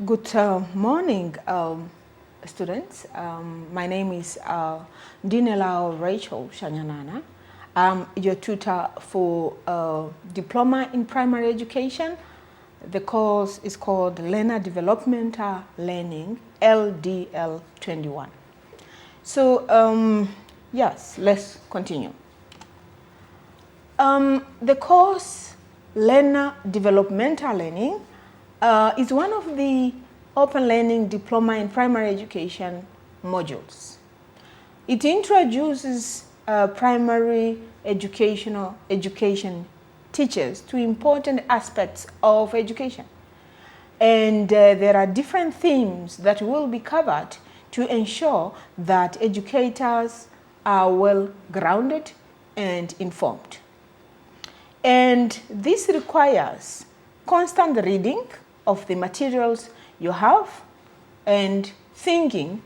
Good morning, students. My name is Dinelao Rachel Shanyanana. I'm your tutor for Diploma in Primary Education. The course is called Learner Developmental Learning, LDL21. So, yes, let's continue. The course Learner Developmental Learning is one of the Open Learning Diploma in Primary Education modules. It introduces primary education teachers to important aspects of education. And there are different themes that will be covered to ensure that educators are well grounded and informed. And this requires constant reading of the materials you have and thinking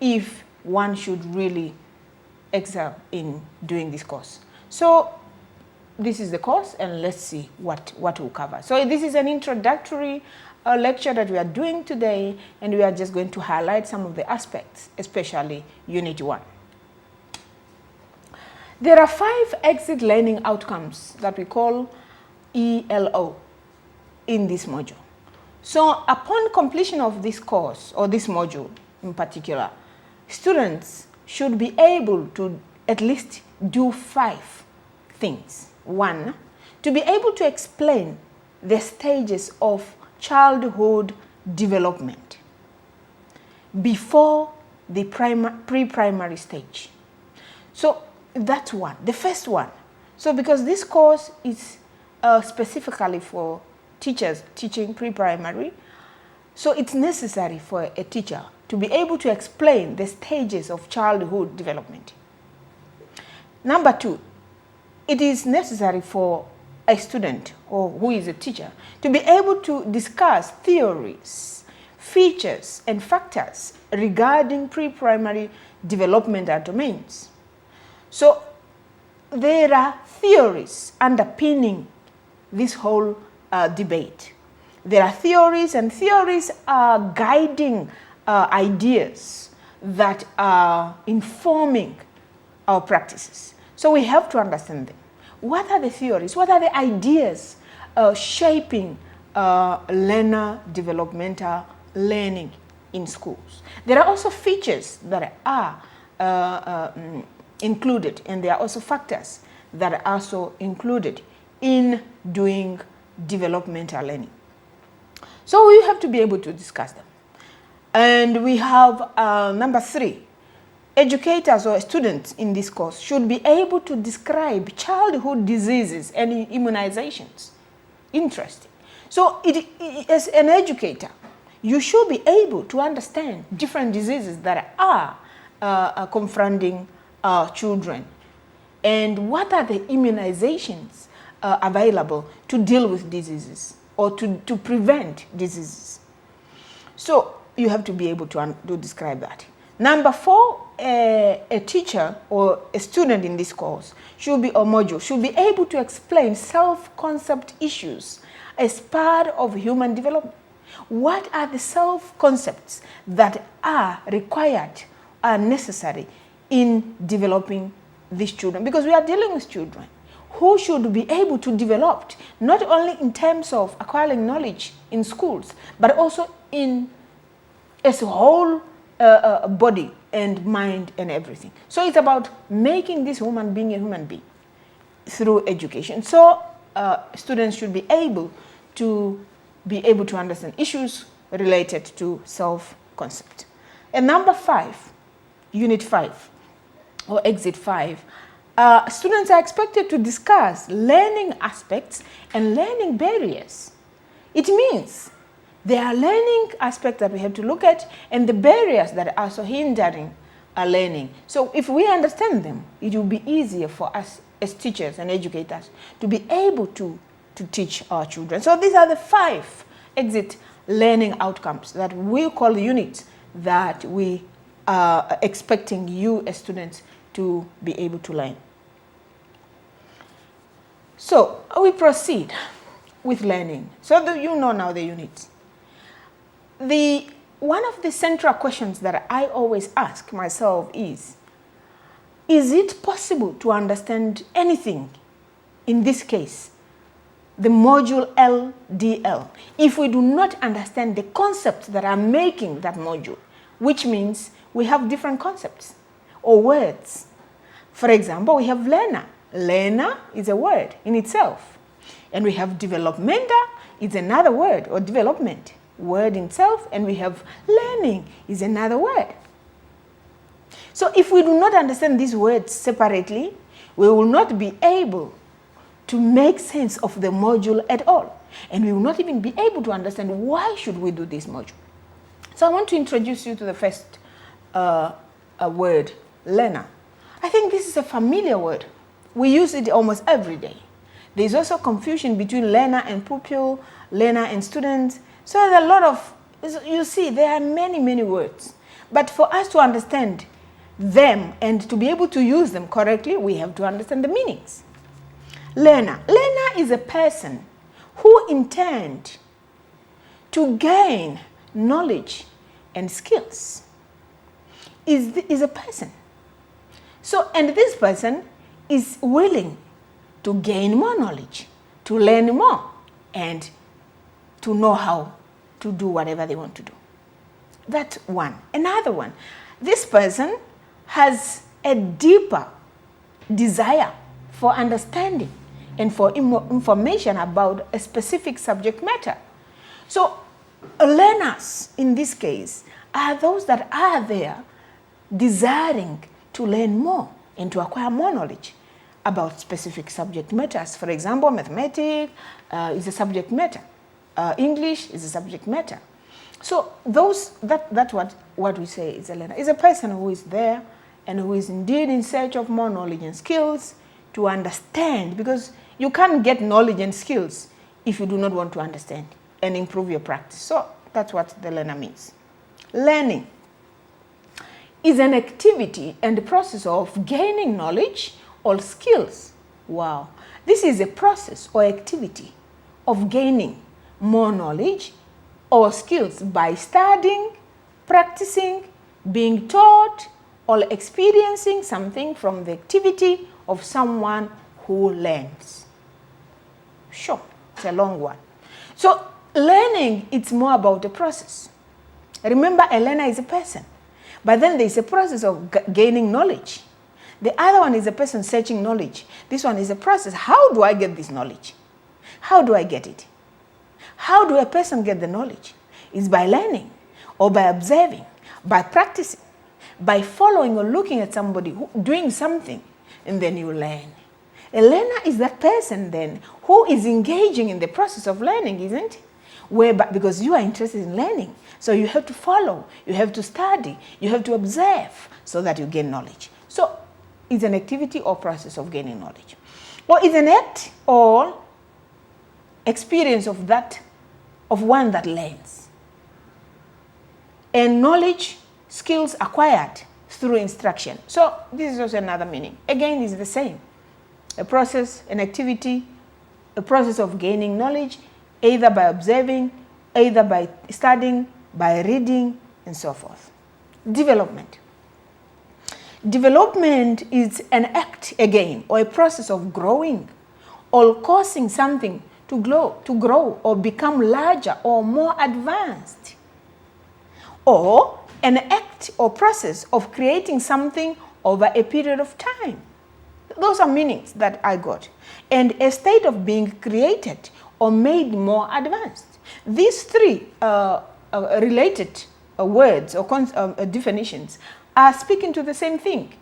if one should really excel in doing this course. So this is the course, and let's see what we'll cover. So this is an introductory lecture that we are doing today, and we are just going to highlight some of the aspects, especially Unit 1. There are 5 exit learning outcomes that we call ELO in this module. So upon completion of this course, or this module in particular, students should be able to at least do 5 things. 1, to be able to explain the stages of childhood development before the pre-primary stage. So that's one, the first one. So because this course is specifically for teachers teaching pre-primary, so it's necessary for a teacher to be able to explain the stages of childhood development. Number 2, it is necessary for a student or who is a teacher to be able to discuss theories, features, and factors regarding pre-primary developmental domains. So there are theories underpinning this whole debate. There are theories, and theories are guiding ideas that are informing our practices. So we have to understand them. What are the theories? What are the ideas shaping learner developmental learning in schools? There are also features that are included, and there are also factors that are also included in doing developmental learning. So we have to be able to discuss them. And we have number 3, educators or students in this course should be able to describe childhood diseases and immunizations. Interesting. So as an educator, you should be able to understand different diseases that are confronting children, and what are the immunizations available to deal with diseases or to prevent diseases. So you have to be able to describe that. Number 4, a teacher or a student in this course should be able to explain self-concept issues as part of human development. What are the self-concepts that are required, are necessary in developing these children? Because we are dealing with children who should be able to develop not only in terms of acquiring knowledge in schools, but also in as a whole body and mind and everything. So it's about making this human being a human being through education. So students should be able to understand issues related to self-concept. And number 5, Unit 5, or Exit 5, students are expected to discuss learning aspects and learning barriers. It means there are learning aspects that we have to look at, and the barriers that are also hindering our learning. So if we understand them, it will be easier for us as teachers and educators to be able to teach our children. So these are the 5 exit learning outcomes that we call units that we are expecting you as students to be able to learn. So we proceed with learning. So you know now the units. one of the central questions that I always ask myself is it possible to understand anything, in this case, the module LDL, if we do not understand the concepts that are making that module, which means we have different concepts or words. For example, we have learner. Learner is a word in itself. And we have developmental, it's another word, or development, word in itself. And we have learning is another word. So if we do not understand these words separately, we will not be able to make sense of the module at all. And we will not even be able to understand why should we do this module. So I want to introduce you to the first word, learner. I think this is a familiar word. We use it almost every day. There is also confusion between learner and pupil, learner and student. So there's a lot of, you see, there are many, many words. But for us to understand them and to be able to use them correctly, we have to understand the meanings. Learner. Learner is a person who intends to gain knowledge and skills. Is a person. So, and this person is willing to gain more knowledge, to learn more, and to know how to do whatever they want to do. That's one. Another one, this person has a deeper desire for understanding and for information about a specific subject matter. So learners, in this case, are those that are there desiring to learn more and to acquire more knowledge about specific subject matters. For example, mathematics is a subject matter. English is a subject matter. So that's what we say is a learner. Is a person who is there and who is indeed in search of more knowledge and skills to understand, because you can't get knowledge and skills if you do not want to understand and improve your practice. So that's what the learner means. Learning is an activity and the process of gaining knowledge or skills. Wow. This is a process or activity of gaining more knowledge or skills by studying, practicing, being taught, or experiencing something from the activity of someone who learns. Sure, it's a long one. So learning, it's more about the process. Remember, a learner is a person. But then there's a process of gaining knowledge. The other one is a person searching knowledge. This one is a process. How do I get this knowledge? How do I get it? How do a person get the knowledge? It's by learning, or by observing, by practicing, by following or looking at somebody doing something, and then you learn. A learner is that person then who is engaging in the process of learning, isn't it? Because you are interested in learning. So you have to follow, you have to study, you have to observe so that you gain knowledge. So it's an activity or process of gaining knowledge. Or it's an act or experience of one that learns. And knowledge, skills acquired through instruction. So this is also another meaning. Again, it's the same. A process, an activity, a process of gaining knowledge, either by observing, either by studying, by reading, and so forth. Development. Development is an act, again, or a process of growing or causing something to grow or become larger or more advanced. Or an act or process of creating something over a period of time. Those are meanings that I got. And a state of being created or made more advanced. These three related words or definitions are speaking to the same thing.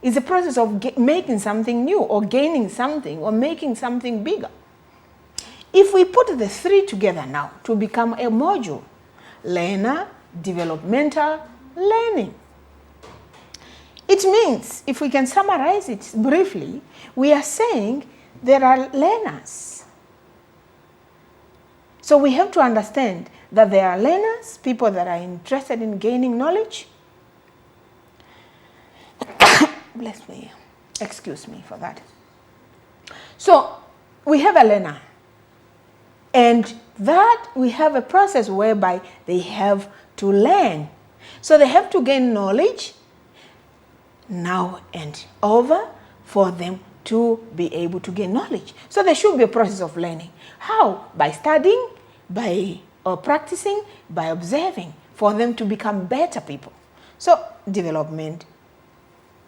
Is a process of making something new or gaining something or making something bigger. If we put the three together now to become a module, learner, developmental, learning. It means, if we can summarize it briefly, we are saying there are learners. So we have to understand that there are learners, people that are interested in gaining knowledge. Bless me. Excuse me for that. So we have a learner. And that we have a process whereby they have to learn. So they have to gain knowledge now and over for them to be able to gain knowledge. So there should be a process of learning. How? By studying, by practicing, by observing, for them to become better people. So development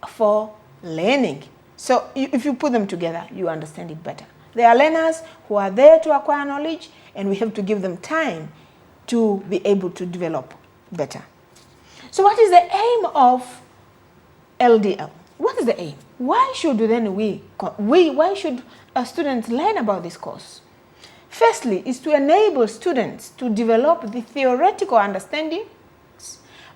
for learning. So if you put them together, you understand it better. They are learners who are there to acquire knowledge, and we have to give them time to be able to develop better. So what is the aim of LDL? What is the aim? Why should then why should students learn about this course? Firstly, is to enable students to develop the theoretical understandings,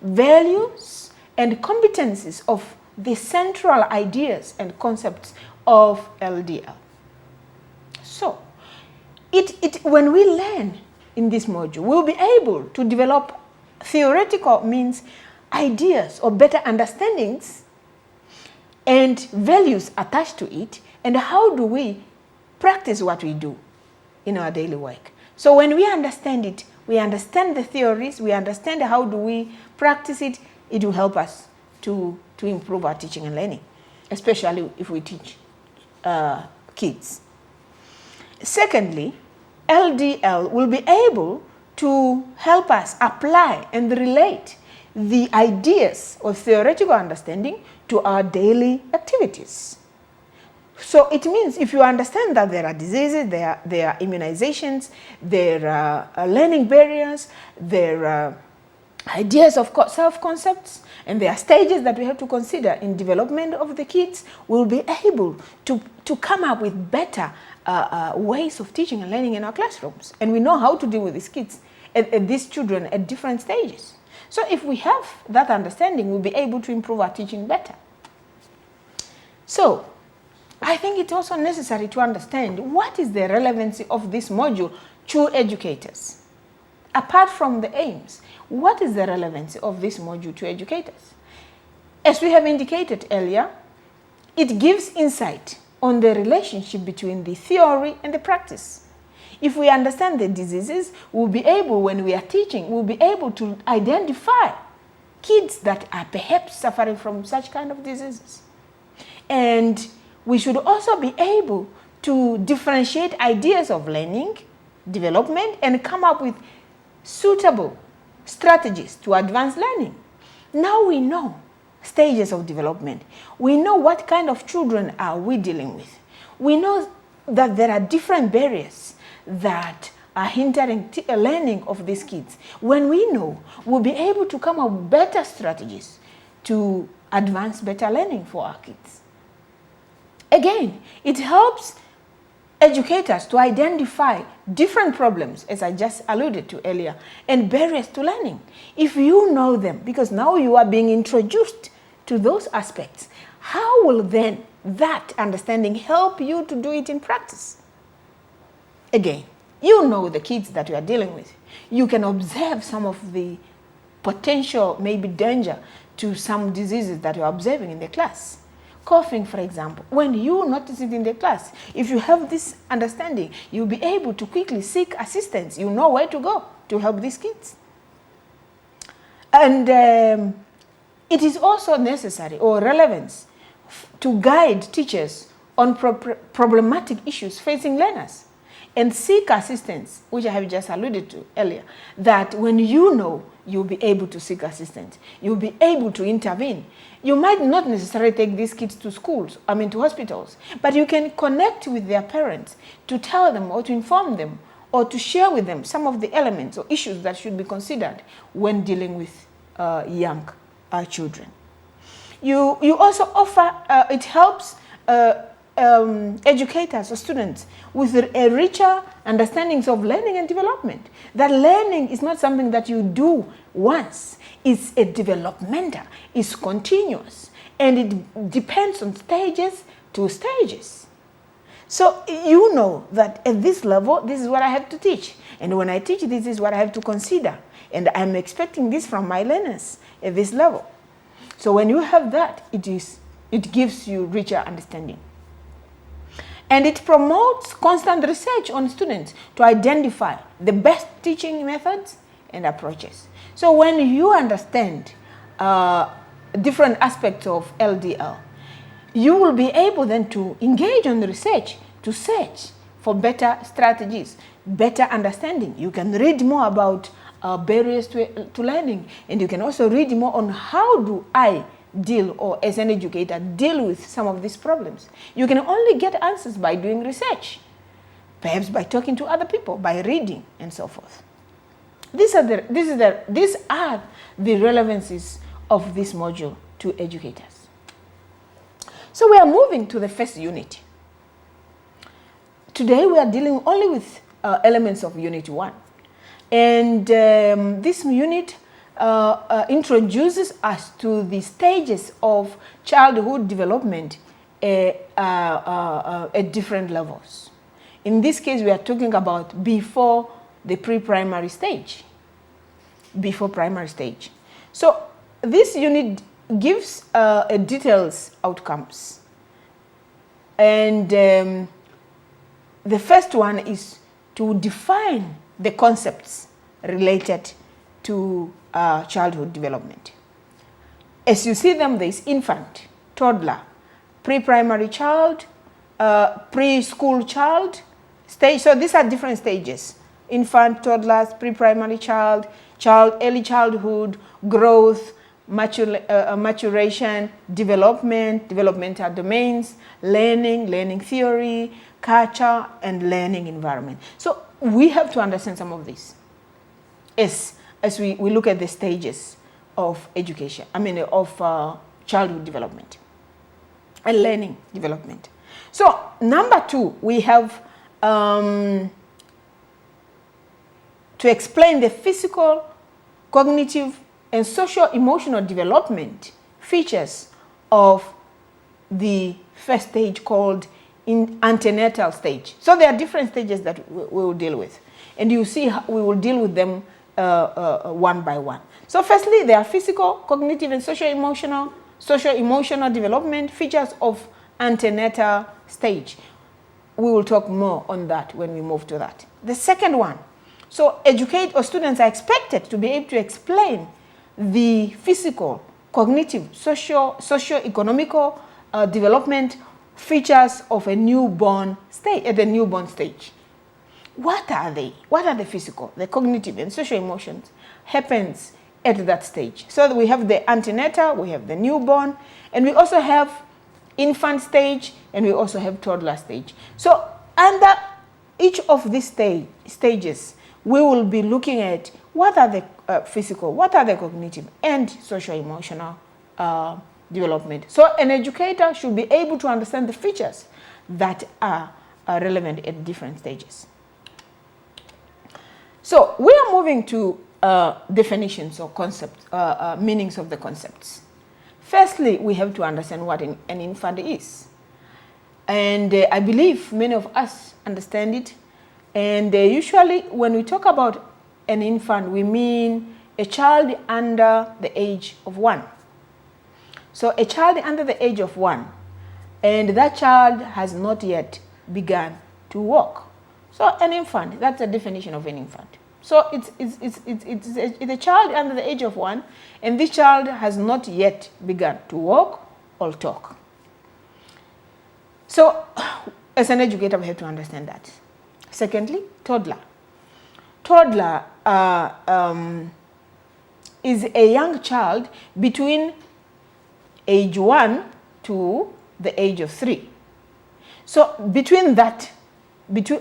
values, and competencies of the central ideas and concepts of LDL. So, when we learn in this module, we'll be able to develop theoretical means ideas or better understandings and values attached to it, and how do we practice what we do in our daily work. So when we understand it, we understand the theories, we understand how do we practice it, it will help us to improve our teaching and learning, especially if we teach kids. Secondly, LDL will be able to help us apply and relate the ideas or theoretical understanding to our daily activities. So it means if you understand that there are diseases, there are immunizations, there are learning barriers, there are ideas of self-concepts, and there are stages that we have to consider in development of the kids, we'll be able to come up with better ways of teaching and learning in our classrooms. And we know how to deal with these kids, these children at different stages. So if we have that understanding, we'll be able to improve our teaching better. So I think it's also necessary to understand what is the relevancy of this module to educators. Apart from the aims, what is the relevancy of this module to educators? As we have indicated earlier, it gives insight on the relationship between the theory and the practice. If we understand the diseases, we'll be able, when we are teaching, we'll be able to identify kids that are perhaps suffering from such kind of diseases. And we should also be able to differentiate ideas of learning, development, and come up with suitable strategies to advance learning. Now we know stages of development. We know what kind of children are we dealing with. We know that there are different barriers that are hindering learning of these kids. When we know, we'll be able to come up with better strategies to advance better learning for our kids. Again, it helps educators to identify different problems, as I just alluded to earlier, and barriers to learning. If you know them, because now you are being introduced to those aspects, how will then that understanding help you to do it in practice? Again, you know the kids that you are dealing with. You can observe some of the potential, maybe danger to some diseases that you are observing in the class. Coughing, for example, when you notice it in the class, if you have this understanding, you'll be able to quickly seek assistance. You know where to go to help these kids. And it is also necessary or relevant to guide teachers on problematic issues facing learners and seek assistance, which I have just alluded to earlier, that when you know, you'll be able to seek assistance. You'll be able to intervene. You might not necessarily take these kids to schools, to hospitals, but you can connect with their parents to tell them or to inform them or to share with them some of the elements or issues that should be considered when dealing with young children. You also offer, it helps educators or students with a richer understandings of learning and development. That learning is not something that you do once. It's a developmental, it's continuous, and it depends on stages to stages. So you know that at this level, this is what I have to teach. And when I teach, this is what I have to consider. And I'm expecting this from my learners at this level. So when you have that, it gives you richer understanding. And it promotes constant research on students to identify the best teaching methods and approaches. So when you understand different aspects of LDL, you will be able then to engage on the research, to search for better strategies, better understanding. You can read more about barriers to learning, and you can also read more on how do I deal, or as an educator, deal with some of these problems. You can only get answers by doing research, perhaps by talking to other people, by reading, and so forth. These are the relevances of this module to educators. So we are moving to the first unit. Today we are dealing only with elements of Unit 1. And this unit introduces us to the stages of childhood development at different levels. In this case, we are talking about before the pre-primary stage. Before primary stage. So this unit gives details outcomes. And the first one is to define the concepts related to childhood development. As you see them, there is infant, toddler, pre-primary child, preschool child stage. So these are different stages: infant, toddlers, pre-primary child, early childhood, growth, maturation, development, developmental domains, learning theory, culture, and learning environment. So we have to understand some of this as we look at the stages of education, of childhood development and learning development. So number 2, we have to explain the physical, cognitive, and social-emotional development features of the first stage called antenatal stage. So there are different stages that we will deal with, and you see we will deal with them one by one. So firstly, there are physical, cognitive, and social-emotional development features of antenatal stage. We will talk more on that when we move to that. The second one, so students are expected to be able to explain the physical, cognitive, socio-economical development features of a newborn stage, at the newborn stage. What are they? What are the physical, the cognitive, and social emotions happens at that stage? So we have the antenatal, we have the newborn, and we also have infant stage, and we also have toddler stage. So under each of these stages, we will be looking at what are the physical, what are the cognitive, and social emotional development. So an educator should be able to understand the features that are relevant at different stages. So we are moving to definitions or concepts, meanings of the concepts. Firstly, we have to understand what an infant is. And I believe many of us understand it. And usually when we talk about an infant, we mean a child under the age of 1. So a child under the age of 1, and that child has not yet begun to walk. So an infant, that's the definition of an infant. So it's a child under the age of 1, and this child has not yet begun to walk or talk. So as an educator, we have to understand that. Secondly, toddler. Toddler is a young child between age 1 to the age of 3. So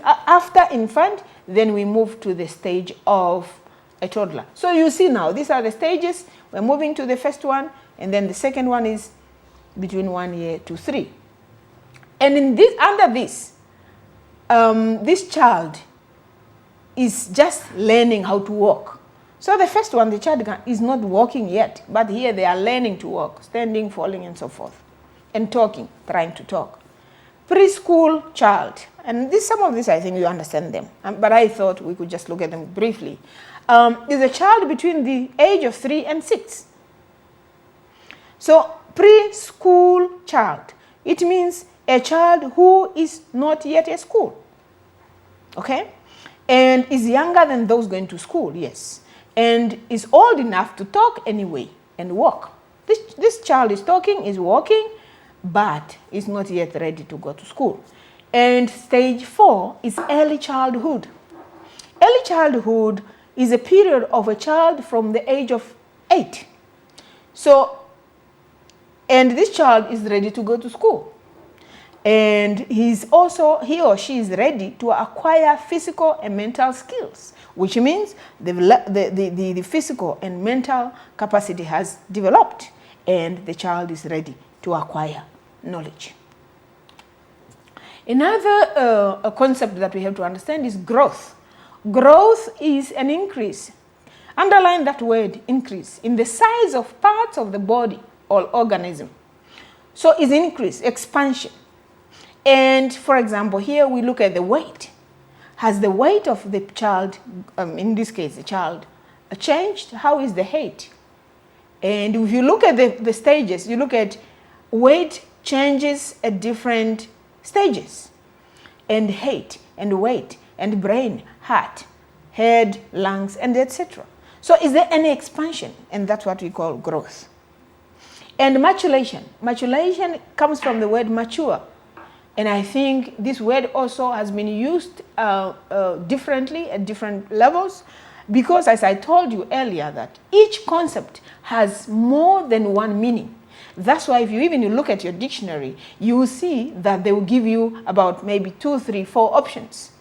after infant, then we move to the stage of a toddler. So you see now, these are the stages. We're moving to the first one, and then the second one is between 1 year to 3. And in this, under this, this child is just learning how to walk. So the first one, the child is not walking yet, but here they are learning to walk, standing, falling, and so forth, and talking, trying to talk. Preschool child, and some of this I think you understand them, but I thought we could just look at them briefly, is a child between the age of 3 and 6. So preschool child, it means a child who is not yet at school, okay, and is younger than those going to school, yes, and is old enough to talk anyway and walk. This child is talking, is walking, but is not yet ready to go to school. And stage 4 is early childhood. Early childhood is a period of a child from the age of 8. So, and this child is ready to go to school. And he or she is ready to acquire physical and mental skills, which means the physical and mental capacity has developed, and the child is ready to acquire knowledge. Another concept that we have to understand is growth. Growth is an increase, underline that word, increase, in the size of parts of the body or organism. So it's increase, expansion. And for example, here we look at the weight. Has the weight of the child, in this case the child, changed? How is the height? And if you look at the stages, you look at weight changes at different stages, and height and weight and brain, heart, head, lungs, and etc. So is there any expansion? And that's what we call growth. And maturation. Maturation comes from the word mature. And I think this word also has been used differently at different levels, because as I told you earlier that each concept has more than one meaning. That's why if you look at your dictionary, you will see that they will give you about maybe 2, 3, 4 options.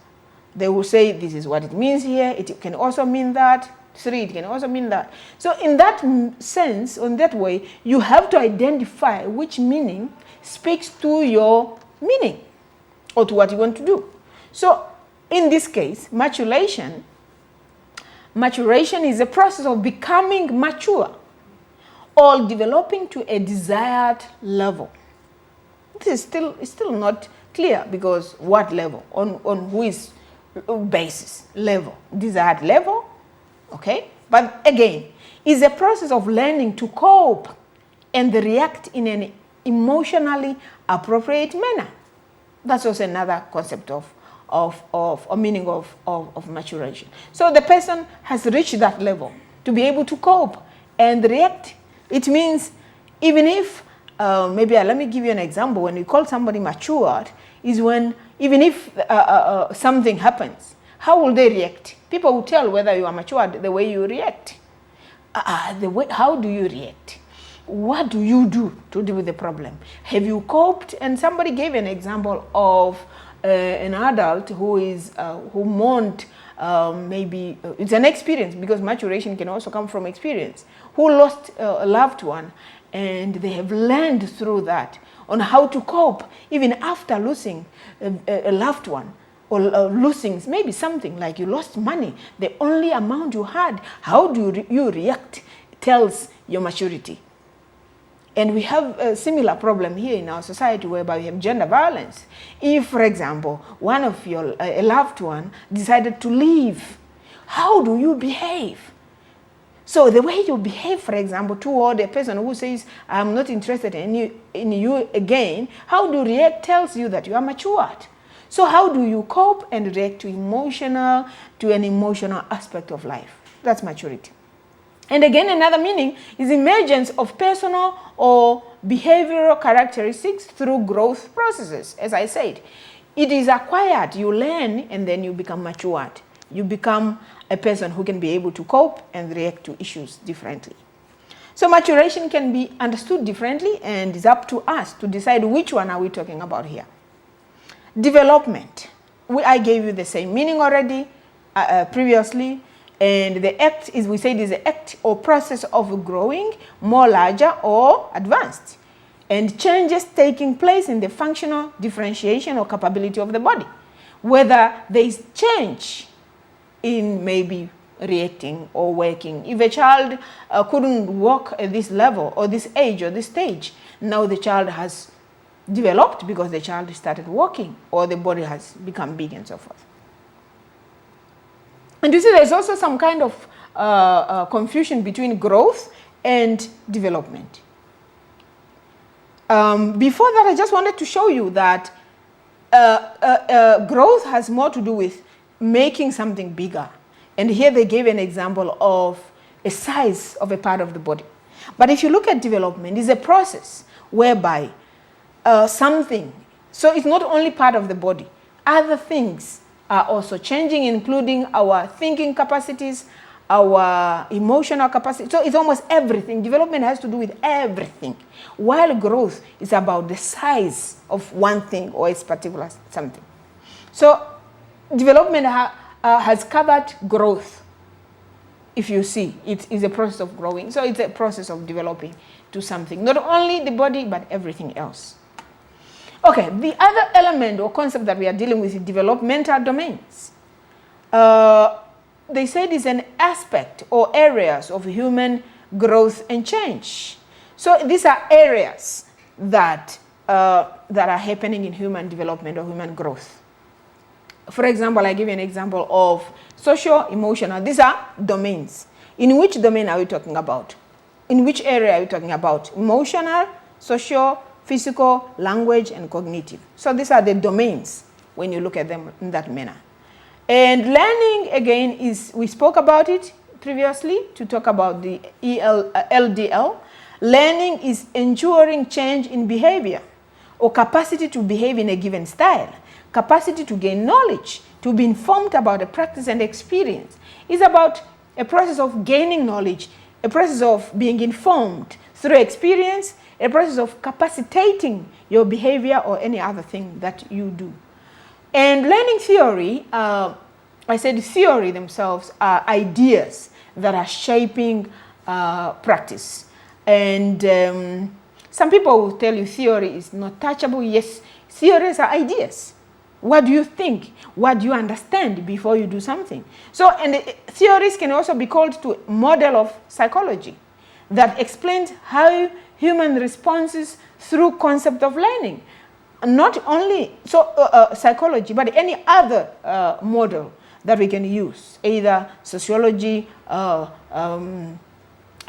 They will say this is what it means here, it can also mean that, 3, it can also mean that. So in that sense, in that way, you have to identify which meaning speaks to your meaning or to what you want to do. So in this case, maturation is a process of becoming mature or developing to a desired level. This is still not clear, because what level, on who is basis, level, desired level, okay? But again, it's a process of learning to cope and react in an emotionally appropriate manner. That's also another concept of a meaning of maturation. So the person has reached that level to be able to cope and react. It means even if, maybe let me give you an example. When we call somebody matured, is when even if something happens, how will they react? People will tell whether you are matured the way you react. How do you react? What do you do to deal with the problem? Have you coped? And somebody gave an example of an adult who mourned, maybe it's an experience, because maturation can also come from experience, who lost a loved one, and they have learned through that on how to cope even after losing a loved one, or losing maybe something like you lost money, the only amount you had. How do you react tells your maturity. And we have a similar problem here in our society, whereby we have gender violence. If, for example, one of your a loved one decided to leave, how do you behave? So the way you behave, for example, toward a person who says, I'm not interested in you again, how do you react tells you that you are matured. So how do you cope and react to an emotional aspect of life? That's maturity. And again, another meaning is emergence of personal or behavioral characteristics through growth processes. As I said, it is acquired. You learn and then you become matured. You become a person who can be able to cope and react to issues differently. So maturation can be understood differently, and it's up to us to decide which one are we talking about here. Development. I gave you the same meaning already previously. And the act is, we said, is the act or process of growing more larger or advanced, and changes taking place in the functional differentiation or capability of the body. Whether there is change in maybe reacting or working. If a child couldn't walk at this level or this age or this stage, now the child has developed because the child started walking, or the body has become big and so forth. And you see, there's also some kind of confusion between growth and development. Before that, I just wanted to show you that growth has more to do with making something bigger. And here they gave an example of a size of a part of the body. But if you look at development, it's a process whereby something, so it's not only part of the body, other things are also changing, including our thinking capacities, our emotional capacity. So it's almost everything. Development has to do with everything, while growth is about the size of one thing or its particular something. So development has covered growth. If you see, it is a process of growing. So it's a process of developing to something, not only the body, but everything else. Okay, the other element or concept that we are dealing with is developmental domains. They said is an aspect or areas of human growth and change. So these are areas that are happening in human development or human growth. For example, I give you an example of social, emotional. These are domains. In which domain are we talking about? In which area are we talking about? Emotional, social, physical, language, and cognitive. So these are the domains when you look at them in that manner. And learning, again, is, we spoke about it previously to talk about the LDL. Learning is enduring change in behavior or capacity to behave in a given style, capacity to gain knowledge, to be informed about a practice and experience. It's about a process of gaining knowledge, a process of being informed through experience, a process of capacitating your behavior or any other thing that you do. And learning theory, I said theory themselves are ideas that are shaping practice. And some people will tell you theory is not touchable. Yes, theories are ideas. What do you think? What do you understand before you do something? So, and theories can also be called to a model of psychology that explains how human responses through concept of learning. Not only psychology, but any other model that we can use, either sociology,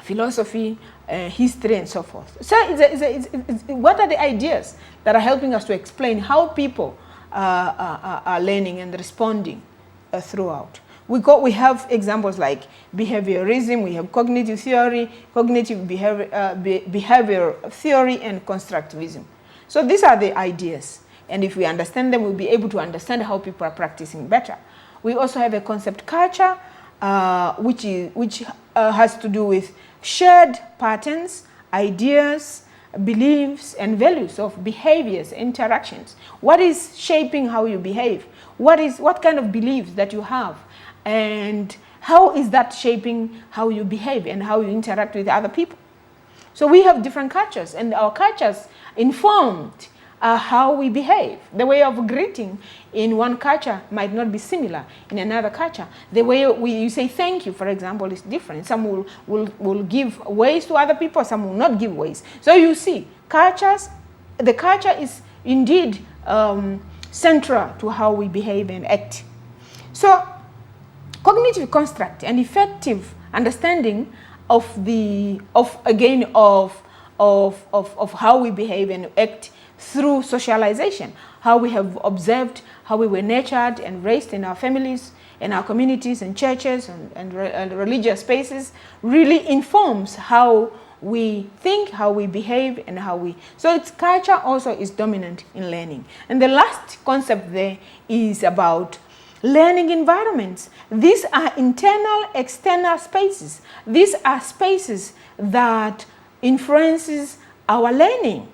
philosophy, history, and so forth. So what are the ideas that are helping us to explain how people are learning and responding throughout? We have examples like behaviorism, we have cognitive theory, cognitive behavior theory, and constructivism. So these are the ideas, and if we understand them, we'll be able to understand how people are practicing better. We also have a concept culture, which has to do with shared patterns, ideas, beliefs, and values of behaviors, interactions. What is shaping how you behave? What kind of beliefs that you have? And how is that shaping how you behave and how you interact with other people? So we have different cultures, and our cultures informed how we behave. The way of greeting in one culture might not be similar in another culture. The way you say thank you, for example, is different. Some will give ways to other people, some will not give ways. So you see, the culture is indeed central to how we behave and act. So cognitive construct and effective understanding of how we behave and act through socialization, how we have observed, how we were nurtured and raised in our families, in our communities and churches and religious spaces, really informs how we think, how we behave, and so its culture also is dominant in learning. And the last concept there is about learning environments. These are internal, external spaces. These are spaces that influences our learning,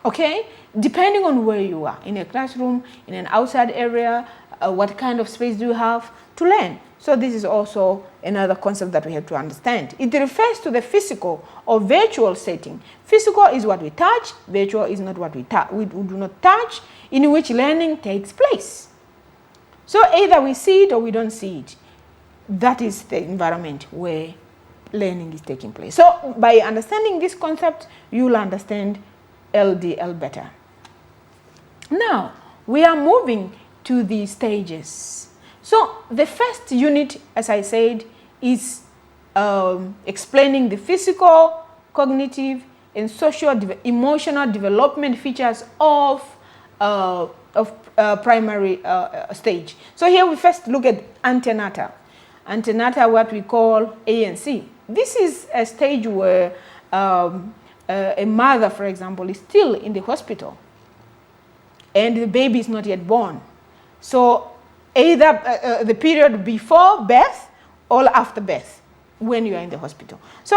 okay? Depending on where you are, in a classroom, in an outside area, what kind of space do you have to learn? So this is also another concept that we have to understand. It refers to the physical or virtual setting. Physical is what we touch, virtual is not what we do not touch, in which learning takes place. So either we see it or we don't see it. That is the environment where learning is taking place. So by understanding this concept, you'll understand LDL better. Now, we are moving to the stages. So the first unit, as I said, is explaining the physical, cognitive, and emotional development features of primary stage. So here we first look at antenatal. Antenatal, what we call ANC. This is a stage where a mother, for example, is still in the hospital and the baby is not yet born. So either the period before birth or after birth when you are in the hospital. So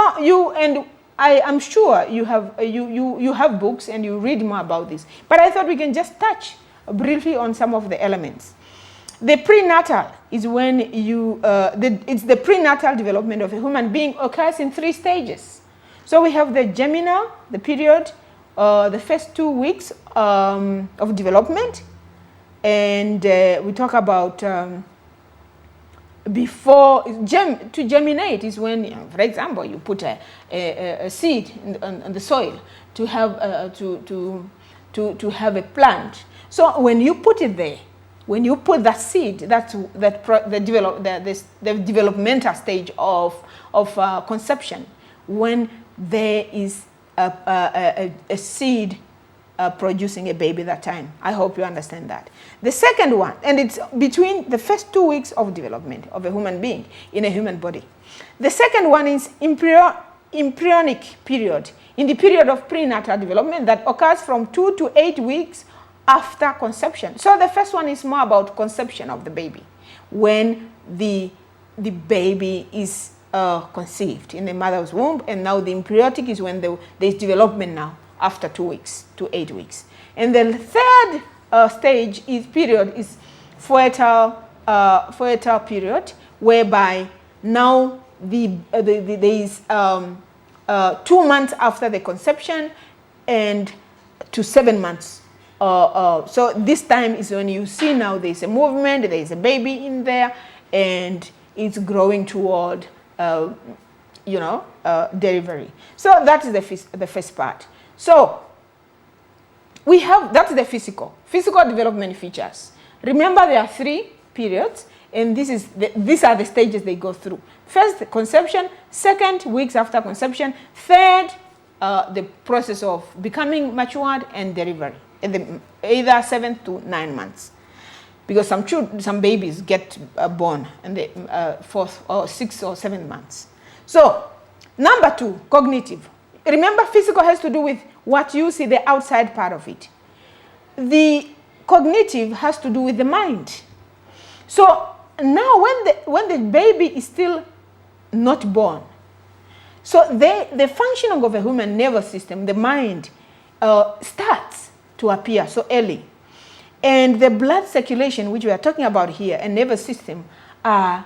I am sure you have books and you read more about this. But I thought we can just touch briefly on some of the elements. The prenatal is when it's the prenatal development of a human being occurs in 3 stages. So we have the germinal, the period, the first 2 weeks of development, and we talk about before to germinate is when, for example, you put a seed on the soil to have to have a plant. So when you put it there, when you put that seed, that's the developmental stage of conception, when there is a seed producing a baby that time. I hope you understand that. The second one, and it's between the first 2 weeks of development of a human being in a human body. The second one is embryonic period, in the period of prenatal development that occurs from 2 to 8 weeks after conception. So the first one is more about conception of the baby, when the baby is conceived in the mother's womb, and now the embryonic is when there's development now after 2 weeks to 8 weeks. And the third period is fetal period, whereby now there is 2 months after the conception and to 7 months. So this time is when you see now there's a movement, there is a baby in there, and it's growing toward delivery. So that is the first part. So we have, that's the physical development features. Remember, there are 3 periods, and these are the stages they go through. First, conception. Second, weeks after conception. Third, the process of becoming matured and delivery, either 7 to 9 months. Because some babies get born in the 4th or 6th or 7th months. So, number 2, cognitive. Remember, physical has to do with what you see, the outside part of it. The cognitive has to do with the mind. So now when the baby is still not born, so the functioning of a human nervous system, the mind, starts to appear so early. And the blood circulation, which we are talking about here, and nervous system, are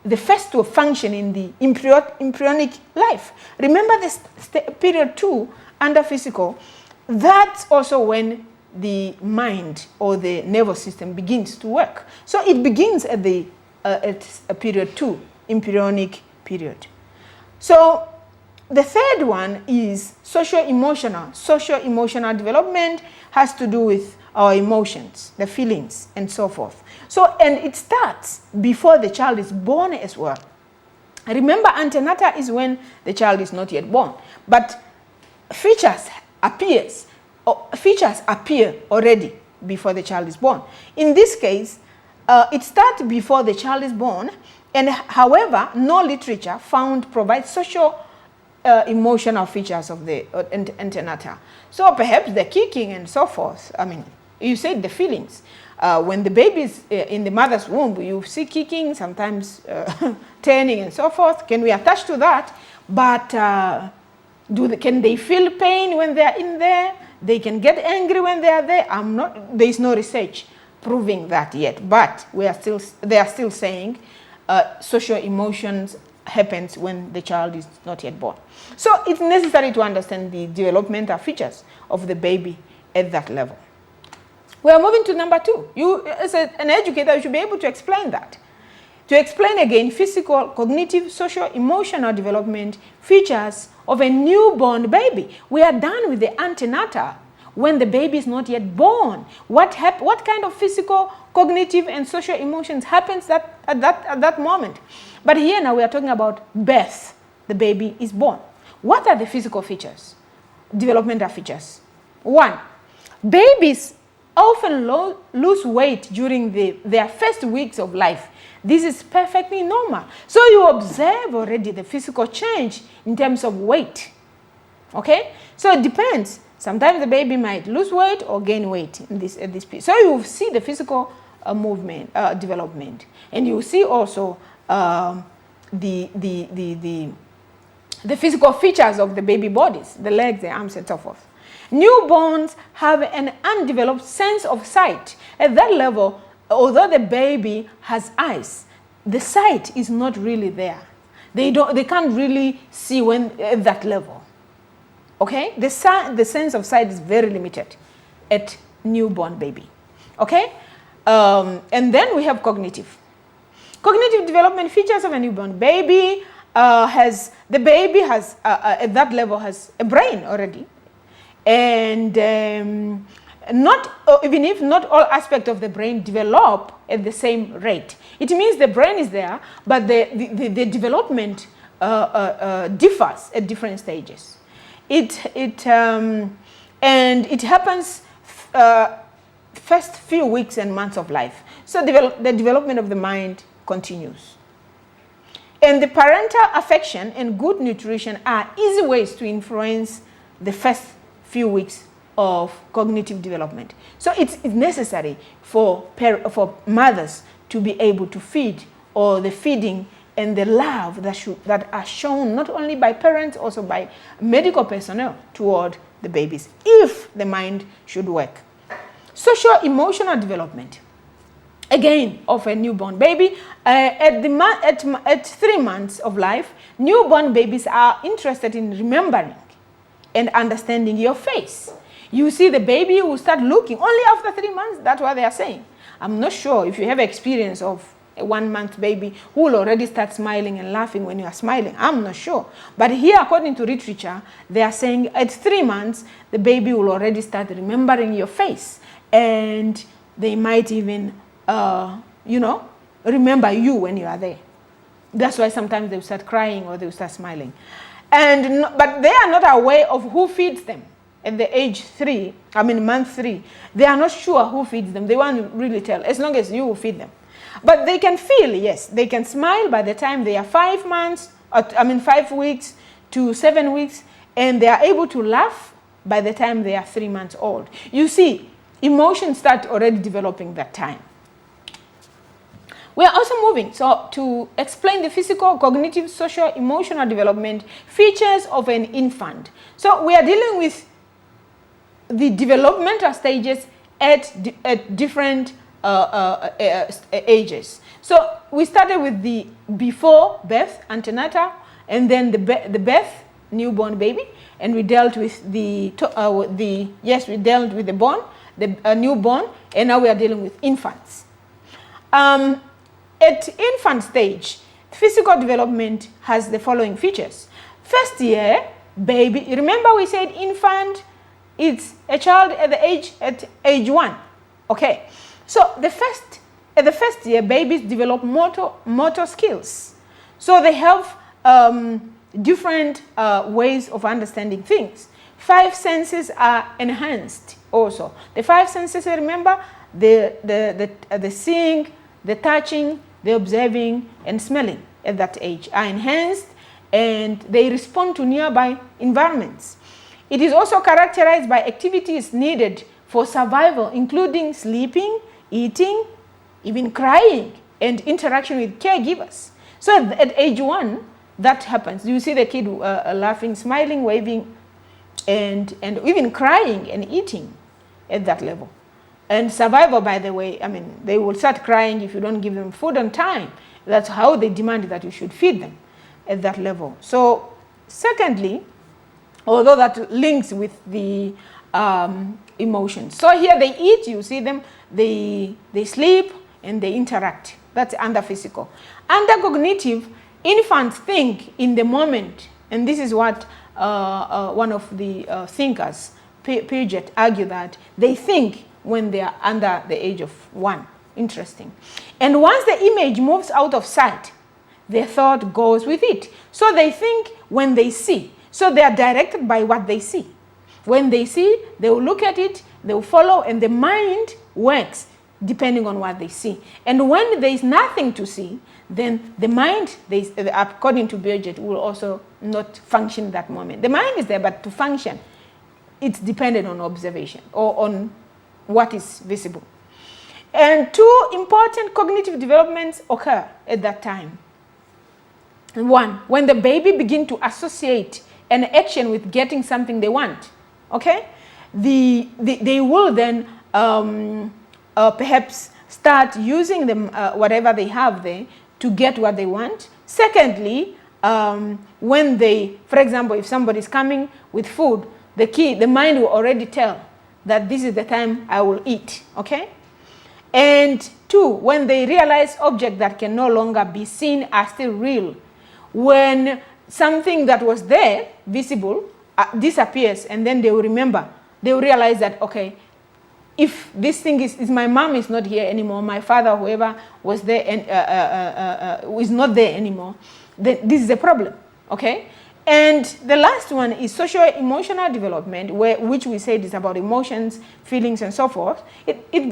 the first to function in the embryonic life. Remember this period 2 under physical, that's also when the mind or the nervous system begins to work. So it begins at period 2, embryonic period. So the third one is socio-emotional. Socio-emotional development has to do with our emotions, the feelings, and so forth. So, and it starts before the child is born as well. Remember, antenatal is when the child is not yet born, but features appear already before the child is born. In this case, it starts before the child is born, and however, no literature found provides social emotional features of the antenatal. So perhaps the kicking and so forth. I mean, you said the feelings. When the baby is in the mother's womb, you see kicking, sometimes turning and so forth. Can we attach to that? But can they feel pain when they are in there? They can get angry when they are there. There is no research proving that yet. But they are still saying social emotions happens when the child is not yet born. So it's necessary to understand the developmental features of the baby at that level. We are moving to number 2. You, as an educator, you should be able to explain that. To explain again physical, cognitive, social, emotional development features of a newborn baby. We are done with the antenatal when the baby is not yet born. What kind of physical, cognitive, and social emotions happens at that moment? But here now we are talking about birth. The baby is born. What are the physical features developmental features. 1, babies often lose weight during their first weeks of life. This is perfectly normal. So you observe already the physical change in terms of weight. Okay? So it depends. Sometimes the baby might lose weight or gain weight in this period. So you see the physical movement, development. And you see also the physical features of the baby bodies, the legs, the arms, and so forth. Newborns have an undeveloped sense of sight. At that level, although the baby has eyes, the sight is not really there. They can't really see when at that level. Okay? The sense of sight is very limited at newborn baby. Okay? And then we have cognitive. Cognitive development features of a newborn baby at that level has a brain already. And even if not all aspects of the brain develop at the same rate. It means the brain is there, but the development differs at different stages. And it happens first few weeks and months of life. So the development of the mind continues. And the parental affection and good nutrition are easy ways to influence the first few weeks of cognitive development. So it's necessary for mothers to be able to feed, or the feeding and the love that are shown not only by parents, also by medical personnel toward the babies, if the mind should work. Social emotional development, again, of a newborn baby. At 3 months of life, newborn babies are interested in remembering and understanding your face. You see the baby will start looking only after 3 months. That's what they are saying. I'm not sure if you have experience of a 1-month baby who will already start smiling and laughing when you are smiling. I'm not sure. But here, according to literature, they are saying at 3 months, the baby will already start remembering your face. And they might even, remember you when you are there. That's why sometimes they will start crying or they will start smiling. But they are not aware of who feeds them at the month 3. They are not sure who feeds them. They won't really tell, as long as you will feed them. But they can feel, yes, they can smile by the time they are 5 weeks to 7 weeks, and they are able to laugh by the time they are 3 months old. You see, emotions start already developing that time. We are also moving to explain the physical, cognitive, social, emotional development features of an infant. So we are dealing with the developmental stages at different ages. So we started with the before birth, antenatal, and then the birth, newborn baby, and we dealt with the born, the newborn, and now we are dealing with infants. At infant stage, physical development has the following features. First year, baby, remember we said infant, it's a child at age 1. Okay, so at the first year, babies develop motor skills. So they have different ways of understanding things. 5 senses are enhanced also. The 5 senses, remember, the seeing, the touching, the observing, and smelling at that age are enhanced, and they respond to nearby environments. It is also characterized by activities needed for survival, including sleeping, eating, even crying, and interaction with caregivers. So at age 1, that happens. You see the kid laughing, smiling, waving, and even crying and eating at that level. And survival, by the way, they will start crying if you don't give them food on time. That's how they demand that you should feed them at that level. So secondly, although that links with the emotions. So here they eat, you see them, they sleep, and they interact. That's under physical. Under cognitive, infants think in the moment, and this is what one of the thinkers, Piaget, argued that they think when they are under the age of 1. Interesting. And once the image moves out of sight, their thought goes with it. So they think when they see. So they are directed by what they see. When they see, they will look at it, they will follow, and the mind works depending on what they see. And when there is nothing to see, then the mind, according to Biojet, will also not function in that moment. The mind is there, but to function, it's dependent on observation or on what is visible. And two important cognitive developments occur at that time. One, when the baby begins to associate an action with getting something they want, okay? They will then perhaps start using them, whatever they have there, to get what they want. Secondly, when they, for example, if somebody is coming with food, the mind will already tell that this is the time I will eat, okay? And two, when they realize objects that can no longer be seen are still real. When something that was there, visible, disappears, and then they will remember, they will realize that, okay, if this thing is my mom is not here anymore, my father, whoever was there, and is not there anymore, then this is a problem, okay? And the last one is social-emotional development, which we said is about emotions, feelings, and so forth.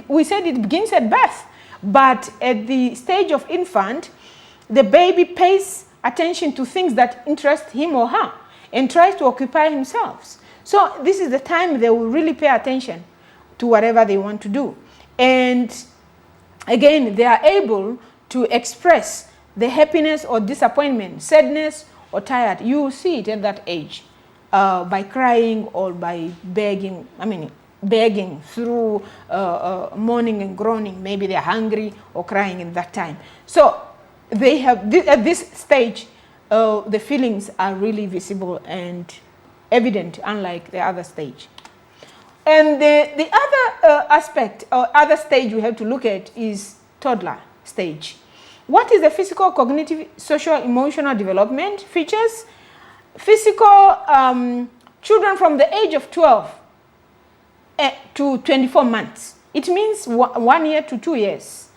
We said it begins at birth, but at the stage of infant, the baby pays attention to things that interest him or her and tries to occupy himself. So this is the time they will really pay attention to whatever they want to do. And again, they are able to express the happiness or disappointment, sadness or tired. You will see it at that age by crying or by begging, begging through moaning and groaning. Maybe they're hungry or crying in that time. So they have, at this stage, the feelings are really visible and evident, unlike the other stage. And the other aspect or other stage we have to look at is toddler stage. What is the physical, cognitive, social, emotional development features? Physical, children from the age of 12 to 24 months. It means 1 year to 2 years.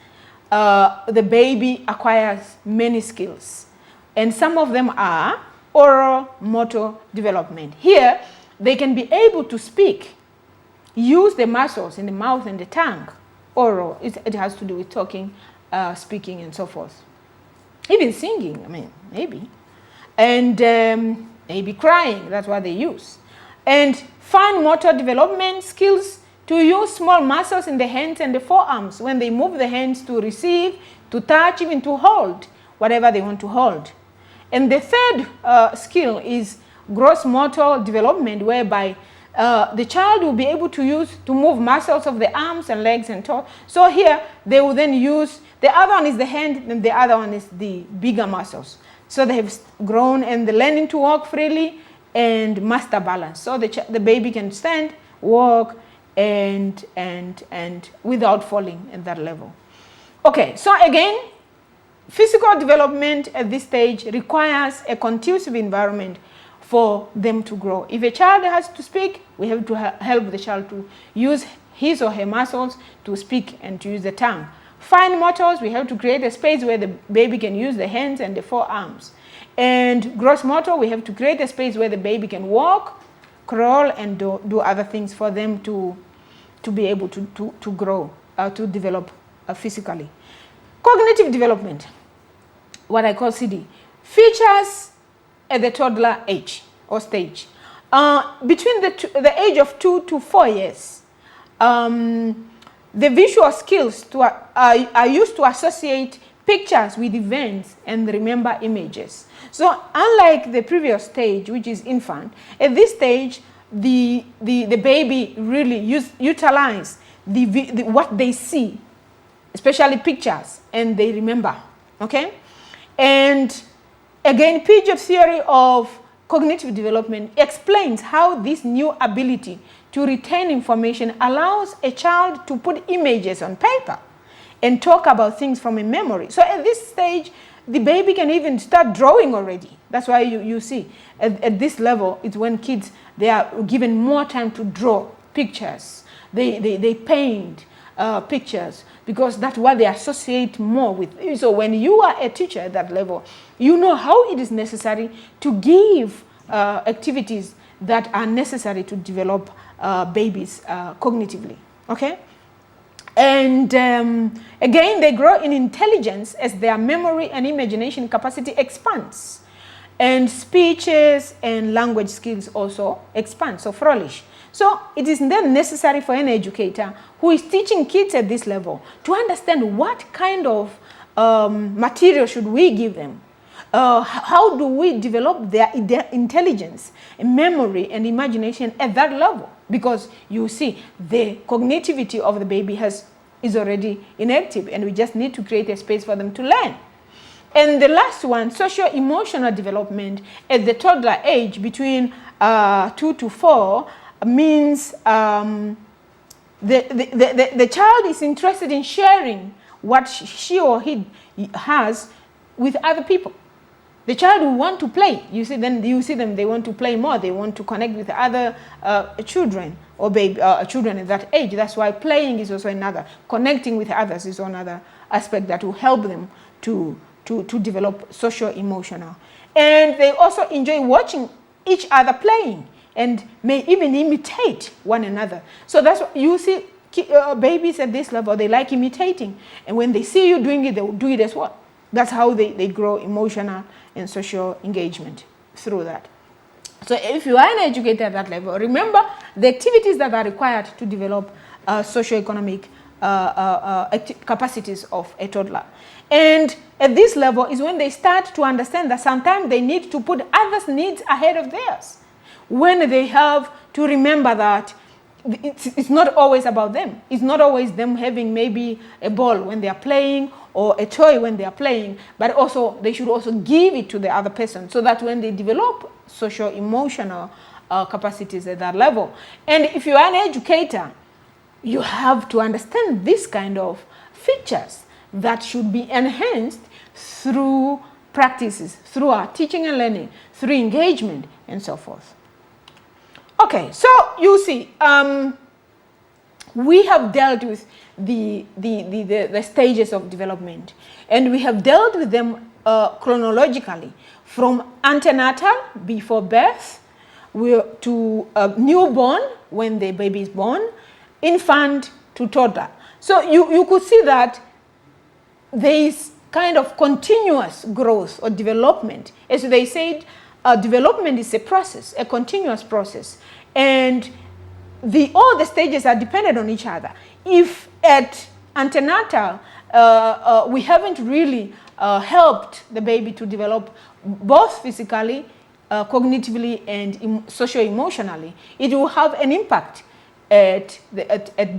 The baby acquires many skills. And some of them are oral motor development. Here, they can be able to speak, use the muscles in the mouth and the tongue. Oral, it has to do with talking, speaking, and so forth. Even singing, maybe. And maybe crying, that's what they use. And fine motor development skills to use small muscles in the hands and the forearms when they move the hands to receive, to touch, even to hold whatever they want to hold. And the third skill is gross motor development, whereby the child will be able to move muscles of the arms and legs and toes. So here they will then use, the other one is the hand and the other one is the bigger muscles. So they have grown and they're learning to walk freely and master balance. So the baby can stand, walk, and without falling at that level. Okay, so again, physical development at this stage requires a conducive environment for them to grow. If a child has to speak, we have to help the child to use his or her muscles to speak and to use the tongue. Fine motors, we have to create a space where the baby can use the hands and the forearms. And gross motor, we have to create a space where the baby can walk, crawl, and do other things for them to be able to grow, to develop physically. Cognitive development, what I call CD, features at the toddler age or stage. Between the age of 2 to 4 years, the visual skills are used to associate pictures with events and remember images. So unlike the previous stage, which is infant, at this stage, the baby really utilize what they see, especially pictures, and they remember, okay? And again, Piaget's theory of cognitive development explains how this new ability to retain information allows a child to put images on paper and talk about things from a memory. So at this stage, the baby can even start drawing already. That's why you see at this level, it's when kids, they are given more time to draw pictures. They paint pictures because that's what they associate more with. So when you are a teacher at that level, you know how it is necessary to give activities that are necessary to develop babies cognitively, okay? And again, they grow in intelligence as their memory and imagination capacity expands. And speeches and language skills also expand, so flourish. So it is then necessary for an educator who is teaching kids at this level to understand what kind of material should we give them. How do we develop their intelligence, memory, and imagination at that level? Because you see, the cognitivity of the baby is already inactive, and we just need to create a space for them to learn. And the last one, social-emotional development at the toddler age between 2 to 4 means the child is interested in sharing what she or he has with other people. The child will want to play. You see them, they want to play more. They want to connect with other children or children at that age. That's why playing is also another. Connecting with others is another aspect that will help them to develop social-emotional. And they also enjoy watching each other playing and may even imitate one another. So that's what you see, babies at this level, they like imitating. And when they see you doing it, they will do it as well. That's how they grow emotional and social engagement through that. So if you are an educator at that level, remember the activities that are required to develop socioeconomic capacities of a toddler. And at this level is when they start to understand that sometimes they need to put others' needs ahead of theirs. When they have to remember that it's not always about them. It's not always them having maybe a ball when they are playing or a toy when they are playing, but also they should also give it to the other person so that when they develop social-emotional capacities at that level. And if you are an educator, you have to understand this kind of features that should be enhanced through practices, through our teaching and learning, through engagement, and so forth. Okay, so you see, we have dealt with the stages of development, and we have dealt with them chronologically from antenatal, before birth, to newborn, when the baby is born, infant to toddler. So you could see that there is kind of continuous growth or development. As they said, development is a process, a continuous process. And all the stages are dependent on each other. If at antenatal, we haven't really helped the baby to develop both physically, cognitively, and socio-emotionally, it will have an impact at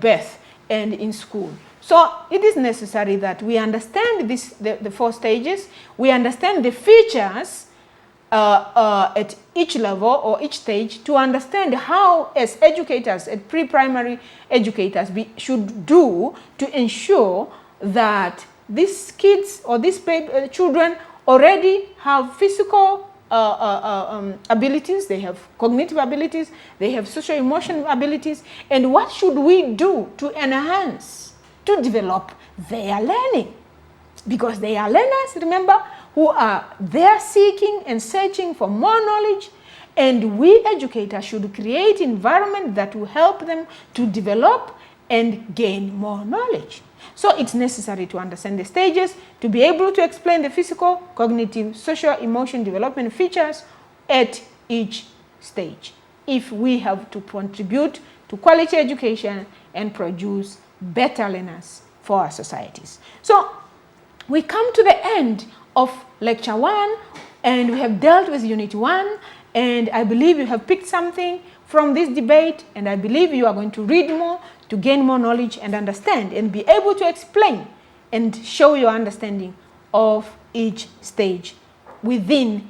birth and in school. So it is necessary that we understand the 4 stages, we understand the features at each level or each stage to understand how, as educators, as pre-primary educators, we should do to ensure that these kids or these children already have physical abilities, they have cognitive abilities, they have social-emotional abilities, and what should we do to enhance, to develop their learning? Because they are learners, remember, who are there seeking and searching for more knowledge, and we educators should create environment that will help them to develop and gain more knowledge. So it's necessary to understand the stages, to be able to explain the physical, cognitive, social, emotion development features at each stage, if we have to contribute to quality education and produce better learners for our societies. So we come to the end of lecture 1, and we have dealt with unit 1, and I believe you have picked something from this debate, and I believe you are going to read more to gain more knowledge and understand and be able to explain and show your understanding of each stage within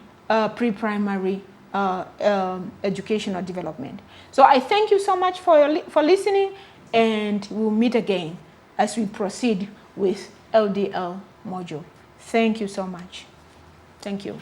pre-primary educational development. So I thank you so much for listening, and we'll meet again as we proceed with LDL module. Thank you so much. Thank you.